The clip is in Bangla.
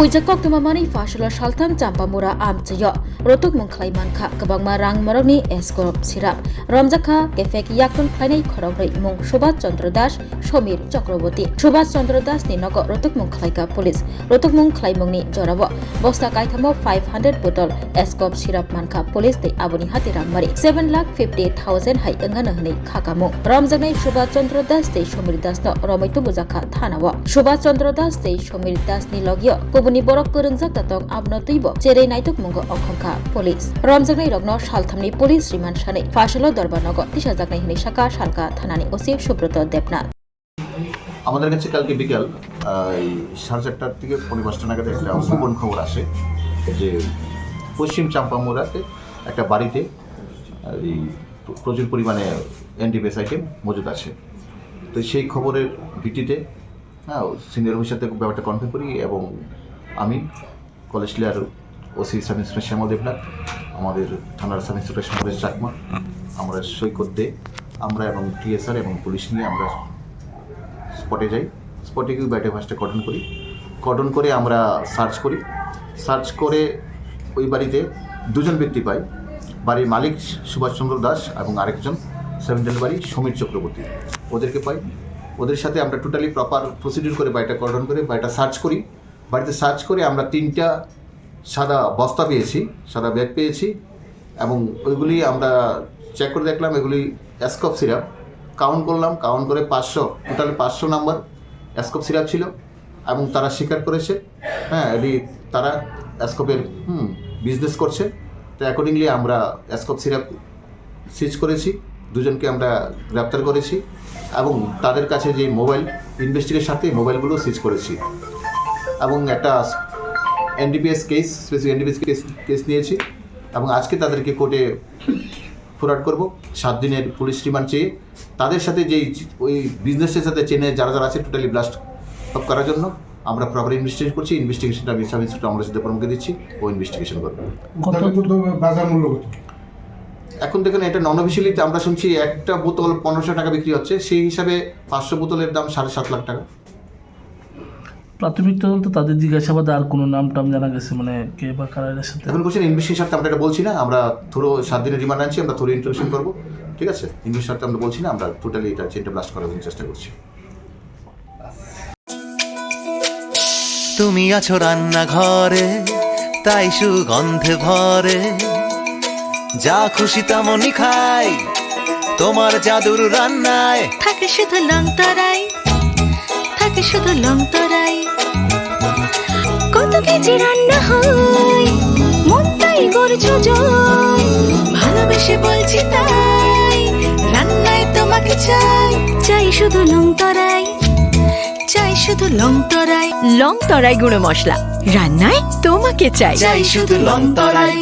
Pujakok tumamani fasula saltang Champamura amchayo rotok mungklai manka kabangma rang marokni eskorop sirap ramjaka kefek yakton khainai khorobrei mung Subhash Chandra Das Somir Chakraborty Subhash Chandra Das ni nogo rotok mungklaika police rotok mungklai mungni jorabo bosta kaithamo 500 botol eskorop sirap manka police dei aboni hati rangmari 7,50,000 hai engana hnei khakamu ramjaknai Subhash Chandra Das dei Somir Das no romaitu bujaka thanawo Subhash Chandra Das dei Somir Das ni logyo Kubuni borok kerungjak tatong abno tuibo cherei naituk mungo okhongkha police ramjaknai rokno salthamni police riman sanai fasalo দরবারনগর তিসাজাকনাই হিনি শাখা শালকা থানানি ওসি সুব্রত দেবনাথ আমাদের কাছে কালকে বিকাল 4:30টার থেকে 5:30 নাগাদ একটা গোপন খবর আসে যে পশ্চিম চাম্পামুড়াতে একটা বাড়িতে এই প্রচুর পরিমাণে এনডিপিএস আইটেম মজুদ আছে। তো সেই খবরের ভিত্তিতে সিনিয়র অফিসার থেকে ব্যাপারটা কনফার্ম করি এবং আমি কলেজলিয়ার ওসি সাব ইন্সপেক্টর শ্যামল দেবনাথ আমাদের থানার সাব ইন্সপেক্টর সমরেশ চাকমা আমরা সৈকত দে আমরা এবং টিএসআর এবং পুলিশ নিয়ে আমরা স্পটে যাই। স্পটে গিয়ে ব্যাটে ফার্স্টে কর্ডন করে আমরা সার্চ করে ওই বাড়িতে দুজন ব্যক্তি পাই। বাড়ির মালিক সুভাষ চন্দ্র দাস এবং আরেকজন সেভেন্টেল বাড়ি সমীর চক্রবর্তী ওদেরকে পাই। ওদের সাথে আমরা টোটালি প্রপার প্রসিডিউর করে বাড়িটা কর্ডন করে বাড়িটা সার্চ করি। বাড়িতে সার্চ করে আমরা 3টা সাদা বস্তা পেয়েছি, সাদা ব্যাগ পেয়েছি এবং ওইগুলি আমরা চেক করে দেখলাম এগুলি এসকপ সিরাপ কাউন্ট করলাম। কাউন্ট করে 500 টোটালি 500 নাম্বার এসকপ সিরাপ ছিল এবং তারা স্বীকার করেছে এটি তারা এসকপের বিজনেস করছে। তো অ্যাকর্ডিংলি আমরা এসকপ সিরাপ সিজ করেছি, দুজনকে আমরা গ্রেপ্তার করেছি এবং তাদের কাছে যে মোবাইল ইনভেস্টিগেশনের সাথে মোবাইলগুলো সিজ করেছি এবং একটা NDPS case specific NDPS case নিয়েছি এবং আজকে তাদেরকে কোর্টে ফরওয়ার্ড করব 7 দিনের পুলিশ রিমান্ড চেয়ে। তাদের সাথে যেই ওই বিজনেসের সাথে চেনে যারা আছে টোটালি ব্লাস্ট আপ করার জন্য আমরা প্রপার ইনভেস্টিগেশন করছি। ইনভেস্টিগেশনটা আমি সাব ইন্সপেক্টর আমরা সিদ্ধাপরমকে দিচ্ছি, ও ইনভেস্টিগেশন করবে। বাজার মূল্য এখন দেখেন এটা নন অফিসিয়ালিতে আমরা শুনছি একটা বোতল 1500 টাকা বিক্রি হচ্ছে, সেই হিসাবে 500 বোতলের দাম 7.5 লাখ টাকা। প্রাথমিক তদন্ত তাদের জিজ্ঞাসাবাদে আর কোনো নাম টাম জানা গেছে মানে কে বা কারার সাথে? এখন কোশ্চেন ইনভেস্টিগেশন সাথে আমরা এটা বলছি না, আমরা থ্রো 7 দিনের রিমান্ড আনছি, আমরা থ্রো ইন্টারভিউ করবো, ঠিক আছে? ইনভেস্টিগেশন সাথে আমরা বলছি না, আমরা টোটালি এটা চেনটা ব্লাস্ট করার চেষ্টা করছি। তুমি আছো রান্নাঘরে তাই সুগন্ধে ভরে, যা খুশি তেমনই খাই তোমার জাদুর রান্নায়। থাকে শুধু লং তরাই, থাকে শুধু লং তরাই, কত কেজি রান্না হয় মন তাই করছো জয়, ভালোবেসে বলছি তাই রান্নায় তোমাকে চাই, চাই শুধু লং তরাই, চাই শুধু লং তরাই, লং তরাই গুঁড়ো মশলা রান্নায় তোমাকে চাই, চাই শুধু লং তরাই।